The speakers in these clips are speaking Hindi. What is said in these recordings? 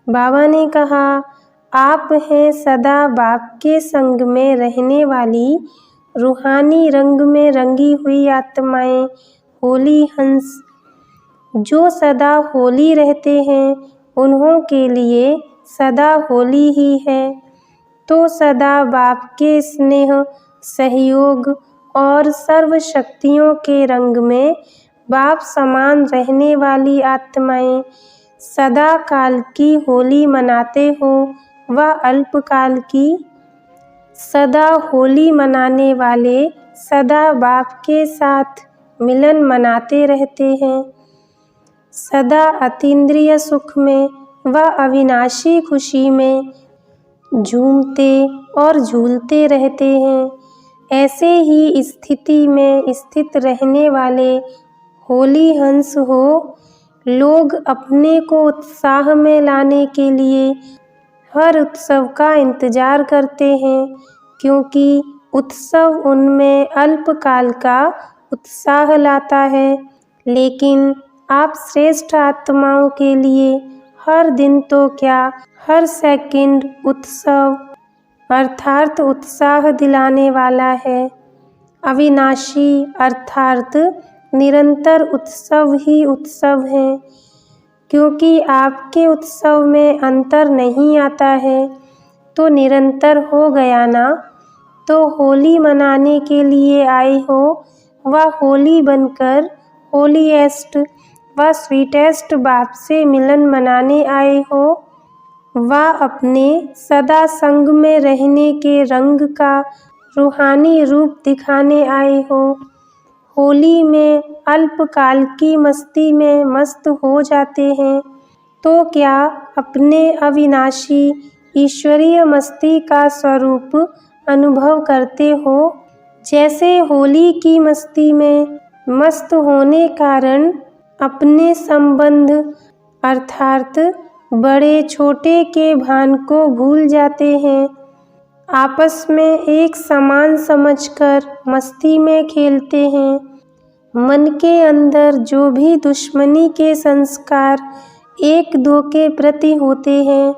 बाबा ने कहा, आप हैं सदा बाप के संग में रहने वाली रूहानी रंग में रंगी हुई आत्माएं, होली हंस। जो सदा होली रहते हैं उन्हों के लिए सदा होली ही है। तो सदा बाप के स्नेह, सहयोग और सर्व शक्तियों के रंग में बाप समान रहने वाली आत्माएं सदा काल की होली मनाते हो व अल्पकाल की। सदा होली मनाने वाले सदा बाप के साथ मिलन मनाते रहते हैं। सदा अतीन्द्रिय सुख में व अविनाशी खुशी में झूमते और झूलते रहते हैं। ऐसे ही स्थिति में स्थित रहने वाले होली हंस हो। लोग अपने को उत्साह में लाने के लिए हर उत्सव का इंतजार करते हैं, क्योंकि उत्सव उनमें अल्पकाल का उत्साह लाता है। लेकिन आप श्रेष्ठ आत्माओं के लिए हर दिन तो क्या, हर सेकंड उत्सव अर्थात उत्साह दिलाने वाला है। अविनाशी अर्थात निरंतर उत्सव ही उत्सव है, क्योंकि आपके उत्सव में अंतर नहीं आता है तो निरंतर हो गया ना। तो होली मनाने के लिए आए हो व होली बनकर होलीएस्ट व स्वीटेस्ट बाप से मिलन मनाने आए हो व अपने सदा संग में रहने के रंग का रूहानी रूप दिखाने आए हो। होली में अल्पकाल की मस्ती में मस्त हो जाते हैं, तो क्या अपने अविनाशी ईश्वरीय मस्ती का स्वरूप अनुभव करते हो। जैसे होली की मस्ती में मस्त होने कारण अपने संबंध अर्थात बड़े छोटे के भान को भूल जाते हैं। आपस में एक समान समझकर मस्ती में खेलते हैं। मन के अंदर जो भी दुश्मनी के संस्कार एक दो के प्रति होते हैं,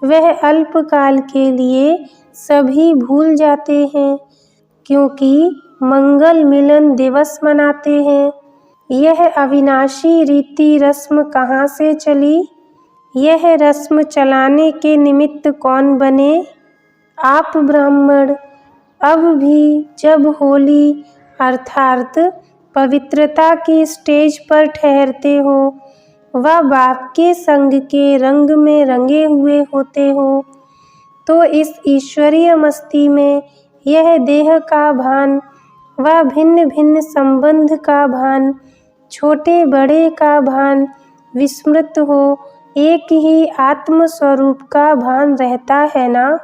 वह अल्पकाल के लिए सभी भूल जाते हैं, क्योंकि मंगल मिलन दिवस मनाते हैं। यह अविनाशी रीति रस्म कहाँ से चली? यह रस्म चलाने के निमित्त कौन बने? आप ब्राह्मण अब भी जब होली अर्थात पवित्रता की स्टेज पर ठहरते हो व बाप के संग के रंग में रंगे हुए होते हो, तो इस ईश्वरीय मस्ती में यह देह का भान व भिन्न भिन्न संबंध का भान, छोटे बड़े का भान विस्मृत हो एक ही आत्म स्वरूप का भान रहता है ना।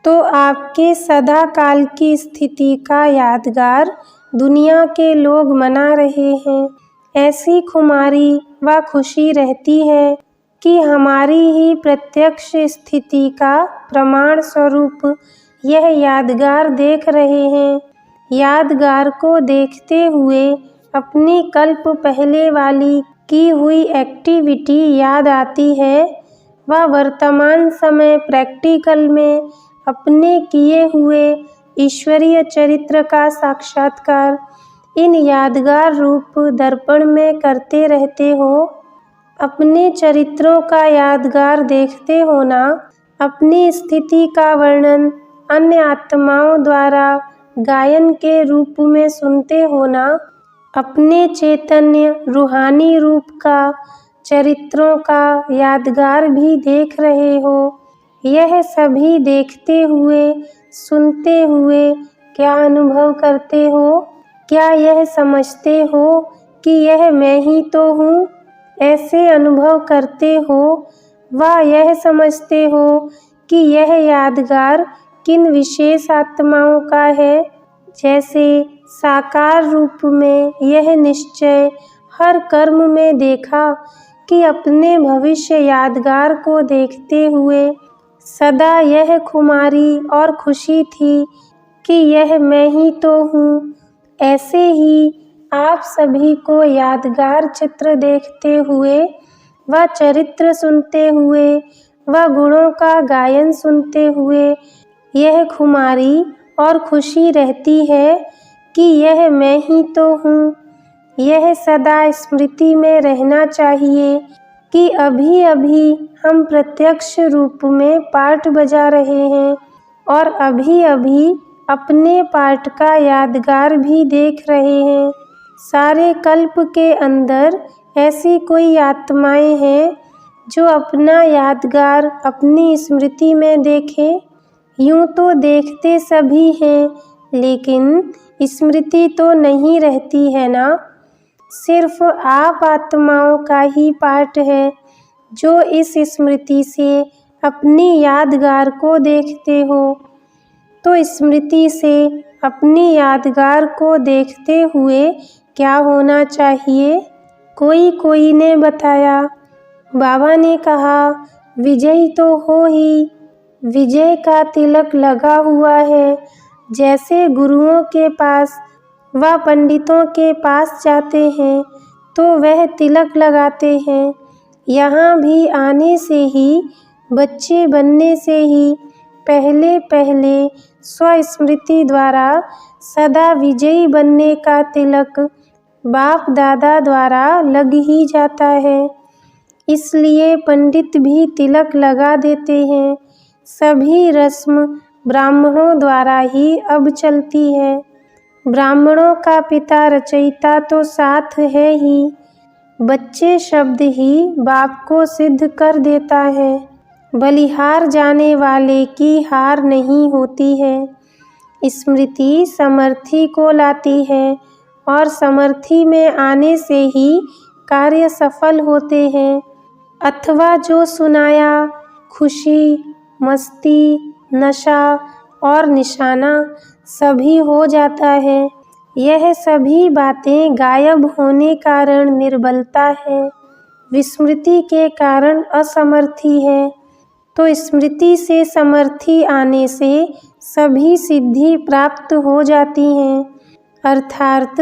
तो आपके सदा काल की स्थिति का यादगार दुनिया के लोग मना रहे हैं। ऐसी खुमारी व खुशी रहती है कि हमारी ही प्रत्यक्ष स्थिति का प्रमाण स्वरूप यह यादगार देख रहे हैं। यादगार को देखते हुए अपनी कल्प पहले वाली की हुई एक्टिविटी याद आती है व वर्तमान समय प्रैक्टिकल में अपने किए हुए ईश्वरीय चरित्र का साक्षात्कार इन यादगार रूप दर्पण में करते रहते हो। अपने चरित्रों का यादगार देखते हो ना। अपनी स्थिति का वर्णन अन्य आत्माओं द्वारा गायन के रूप में सुनते हो ना। अपने चैतन्य रूहानी रूप का चरित्रों का यादगार भी देख रहे हो। यह सभी देखते हुए सुनते हुए क्या अनुभव करते हो? क्या यह समझते हो कि यह मैं ही तो हूँ? ऐसे अनुभव करते हो व यह समझते हो कि यह यादगार किन विशेष आत्माओं का है। जैसे साकार रूप में यह निश्चय हर कर्म में देखा कि अपने भविष्य यादगार को देखते हुए सदा यह खुमारी और खुशी थी कि यह मैं ही तो हूँ। ऐसे ही आप सभी को यादगार चित्र देखते हुए व चरित्र सुनते हुए व गुणों का गायन सुनते हुए यह खुमारी और खुशी रहती है कि यह मैं ही तो हूँ। यह सदा स्मृति में रहना चाहिए कि अभी अभी हम प्रत्यक्ष रूप में पाठ बजा रहे हैं और अभी अभी अपने पाठ का यादगार भी देख रहे हैं। सारे कल्प के अंदर ऐसी कोई आत्माएं हैं जो अपना यादगार अपनी स्मृति में देखें। यूं तो देखते सभी हैं, लेकिन स्मृति तो नहीं रहती है ना। सिर्फ आप आत्माओं का ही पाठ है जो इस स्मृति से अपनी यादगार को देखते हो। तो स्मृति से अपनी यादगार को देखते हुए क्या होना चाहिए? कोई ने बताया। बाबा ने कहा, विजय तो हो ही। विजय का तिलक लगा हुआ है। जैसे गुरुओं के पास व पंडितों के पास जाते हैं तो वह तिलक लगाते हैं। यहाँ भी आने से ही, बच्चे बनने से ही पहले पहले स्वस्मृति द्वारा सदा विजयी बनने का तिलक बाप दादा द्वारा लग ही जाता है। इसलिए पंडित भी तिलक लगा देते हैं। सभी रस्म ब्राह्मणों द्वारा ही अब चलती है। ब्राह्मणों का पिता रचयिता तो साथ है ही। बच्चे शब्द ही बाप को सिद्ध कर देता है। बलिहार जाने वाले की हार नहीं होती है। स्मृति समर्थी को लाती है और समर्थी में आने से ही कार्य सफल होते हैं। अथवा जो सुनाया, खुशी, मस्ती, नशा और निशाना सभी हो जाता है। यह सभी बातें गायब होने कारण निर्बलता है, विस्मृति के कारण असमर्थी है। तो स्मृति से समर्थी आने से सभी सिद्धि प्राप्त हो जाती हैं, अर्थात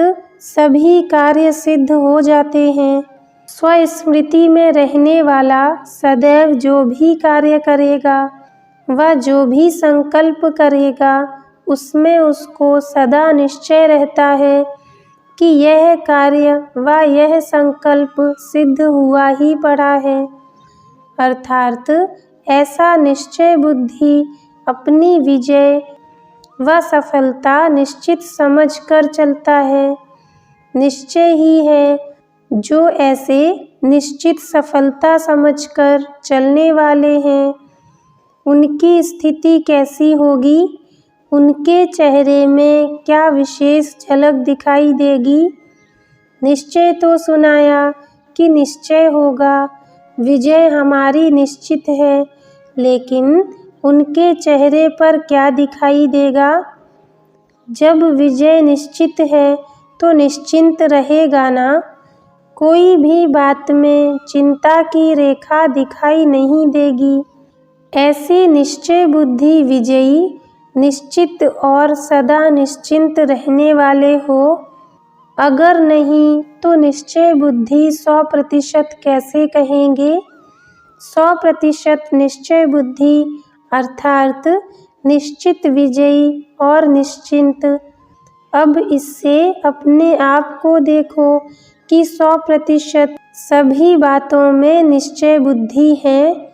सभी कार्य सिद्ध हो जाते हैं। स्वस्मृति में रहने वाला सदैव जो भी कार्य करेगा व जो भी संकल्प करेगा उसमें उसको सदा निश्चय रहता है कि यह कार्य व यह संकल्प सिद्ध हुआ ही पड़ा है। अर्थात ऐसा निश्चय बुद्धि अपनी विजय व सफलता निश्चित समझकर चलता है। निश्चय ही है जो ऐसे निश्चित सफलता समझकर चलने वाले हैं। उनकी स्थिति कैसी होगी? उनके चेहरे में क्या विशेष झलक दिखाई देगी? निश्चय तो सुनाया कि निश्चय होगा, विजय हमारी निश्चित है, लेकिन उनके चेहरे पर क्या दिखाई देगा? जब विजय निश्चित है तो निश्चिंत रहेगा ना। कोई भी बात में चिंता की रेखा दिखाई नहीं देगी। ऐसी निश्चय बुद्धि विजयी, निश्चित और सदा निश्चिंत रहने वाले हो। अगर नहीं तो निश्चय बुद्धि 100% कैसे कहेंगे? 100% निश्चय बुद्धि अर्थात निश्चित विजयी और निश्चिंत। अब इससे अपने आप को देखो कि 100% सभी बातों में निश्चय बुद्धि है।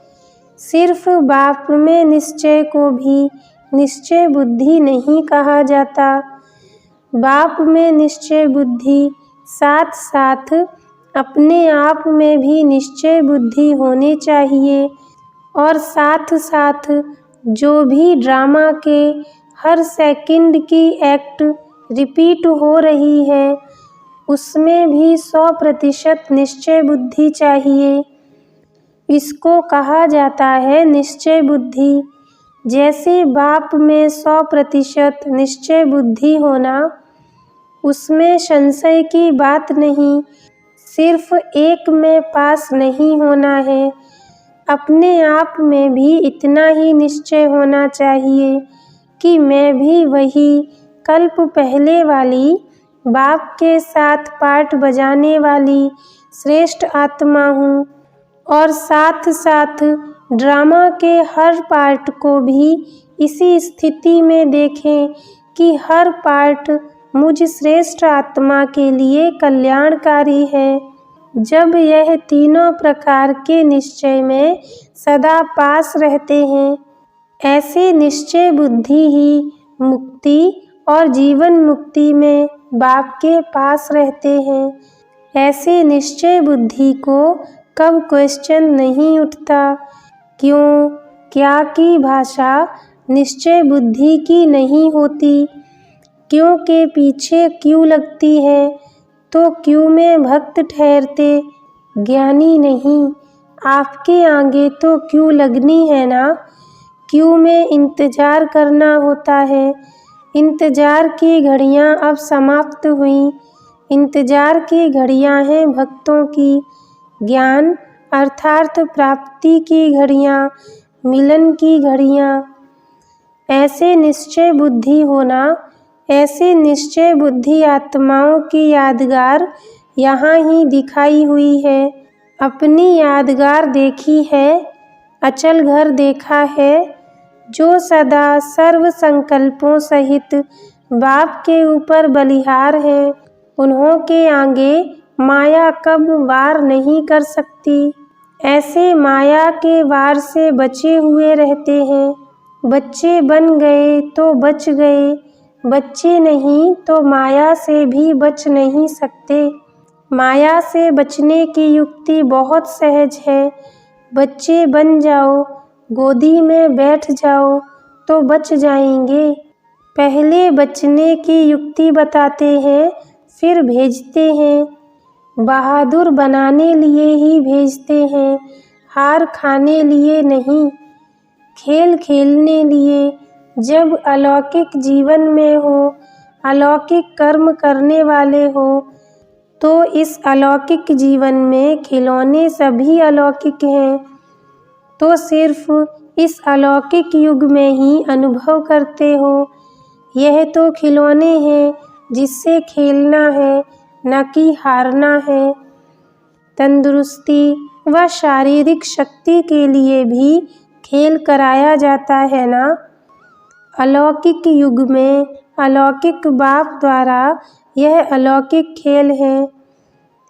सिर्फ बाप में निश्चय को भी निश्चय बुद्धि नहीं कहा जाता। बाप में निश्चय बुद्धि साथ साथ अपने आप में भी निश्चय बुद्धि होनी चाहिए और साथ साथ जो भी ड्रामा के हर सेकंड की एक्ट रिपीट हो रही है उसमें भी 100% निश्चय बुद्धि चाहिए। इसको कहा जाता है निश्चय बुद्धि। जैसे बाप में 100% निश्चय बुद्धि होना, उसमें संशय की बात नहीं। सिर्फ एक में पास नहीं होना है, अपने आप में भी इतना ही निश्चय होना चाहिए कि मैं भी वही कल्प पहले वाली बाप के साथ पाठ बजाने वाली श्रेष्ठ आत्मा हूँ और साथ साथ ड्रामा के हर पार्ट को भी इसी स्थिति में देखें कि हर पार्ट मुझ श्रेष्ठ आत्मा के लिए कल्याणकारी है। जब यह तीनों प्रकार के निश्चय में सदा पास रहते हैं, ऐसे निश्चय बुद्धि ही मुक्ति और जीवन मुक्ति में बाप के पास रहते हैं। ऐसे निश्चय बुद्धि को कब क्वेश्चन नहीं उठता, क्यों, क्या की भाषा निश्चय बुद्धि की नहीं होती। क्यों के पीछे क्यों लगती है तो क्यों में भक्त ठहरते, ज्ञानी नहीं। आपके आगे तो क्यों लगनी है ना, क्यों में इंतजार करना होता है। इंतजार की घड़ियां अब समाप्त हुई। इंतजार की घड़ियां हैं भक्तों की, ज्ञान अर्थात प्राप्ति की घड़ियां, मिलन की घड़ियां। ऐसे निश्चय बुद्धि होना, ऐसे निश्चय बुद्धि आत्माओं की यादगार यहाँ ही दिखाई हुई है। अपनी यादगार देखी है, अचल घर देखा है, जो सदा सर्व संकल्पों सहित बाप के ऊपर बलिहार है। उन्हों के आगे माया कब वार नहीं कर सकती। ऐसे माया के वार से बचे हुए रहते हैं। बच्चे बन गए तो बच गए, बच्चे नहीं तो माया से भी बच नहीं सकते। माया से बचने की युक्ति बहुत सहज है। बच्चे बन जाओ, गोदी में बैठ जाओ तो बच जाएंगे। पहले बचने की युक्ति बताते हैं, फिर भेजते हैं। बहादुर बनाने लिए ही भेजते हैं, हार खाने लिए नहीं। खेल खेलने लिए। जब अलौकिक जीवन में हो, अलौकिक कर्म करने वाले हो, तो इस अलौकिक जीवन में खिलौने सभी अलौकिक हैं। तो सिर्फ इस अलौकिक युग में ही अनुभव करते हो। यह तो खिलौने हैं जिससे खेलना है, न कि हारना है। तंदुरुस्ती व शारीरिक शक्ति के लिए भी खेल कराया जाता है ना। अलौकिक युग में अलौकिक बाप द्वारा यह अलौकिक खेल है।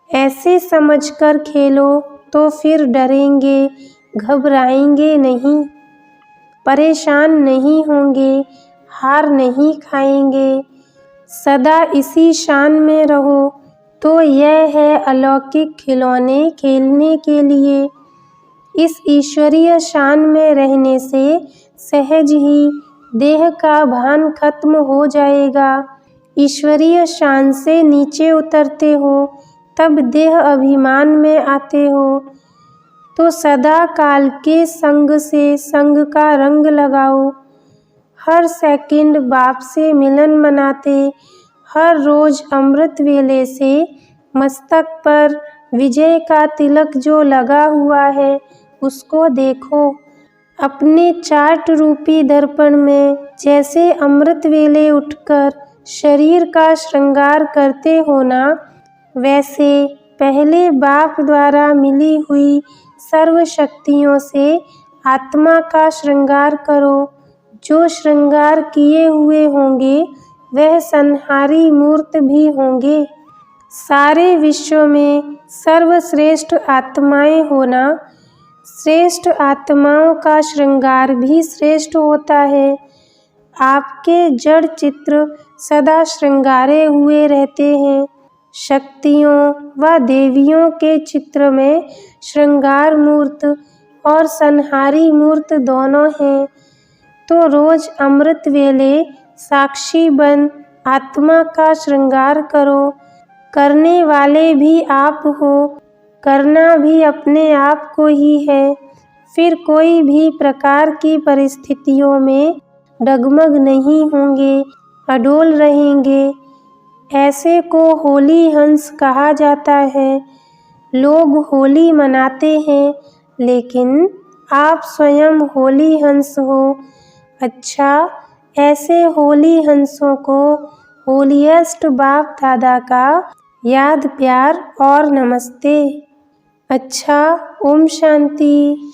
ऐसे समझकर खेलो तो फिर डरेंगे, घबराएंगे नहीं, परेशान नहीं होंगे, हार नहीं खाएंगे। सदा इसी शान में रहो। तो यह है अलौकिक खिलौने खेलने के लिए। इस ईश्वरीय शान में रहने से सहज ही देह का भान खत्म हो जाएगा। ईश्वरीय शान से नीचे उतरते हो तब देह अभिमान में आते हो। तो सदा काल के संग से संग का रंग लगाओ। हर सेकंड बाप से मिलन मनाते, हर रोज अमृत वेले से मस्तक पर विजय का तिलक जो लगा हुआ है उसको देखो। अपने चार्ट रूपी दर्पण में जैसे अमृत वेले उठकर शरीर का श्रृंगार करते हो ना, वैसे पहले बाप द्वारा मिली हुई सर्व शक्तियों से आत्मा का श्रृंगार करो। जो श्रृंगार किए हुए होंगे वह संहारी मूर्त भी होंगे। सारे विश्व में सर्वश्रेष्ठ आत्माएं होना, श्रेष्ठ आत्माओं का श्रृंगार भी श्रेष्ठ होता है। आपके जड़ चित्र सदा श्रृंगारे हुए रहते हैं। शक्तियों व देवियों के चित्र में श्रृंगार मूर्त और संहारी मूर्त दोनों हैं। तो रोज अमृत वेले साक्षी बन आत्मा का श्रृंगार करो। करने वाले भी आप हो, करना भी अपने आप को ही है। फिर कोई भी प्रकार की परिस्थितियों में डगमग नहीं होंगे, अडोल रहेंगे। ऐसे को होली हंस कहा जाता है। लोग होली मनाते हैं, लेकिन आप स्वयं होली हंस हो। अच्छा, ऐसे होली हंसों को होलीएस्ट बाप दादा का याद प्यार और नमस्ते। अच्छा, ओम शांति।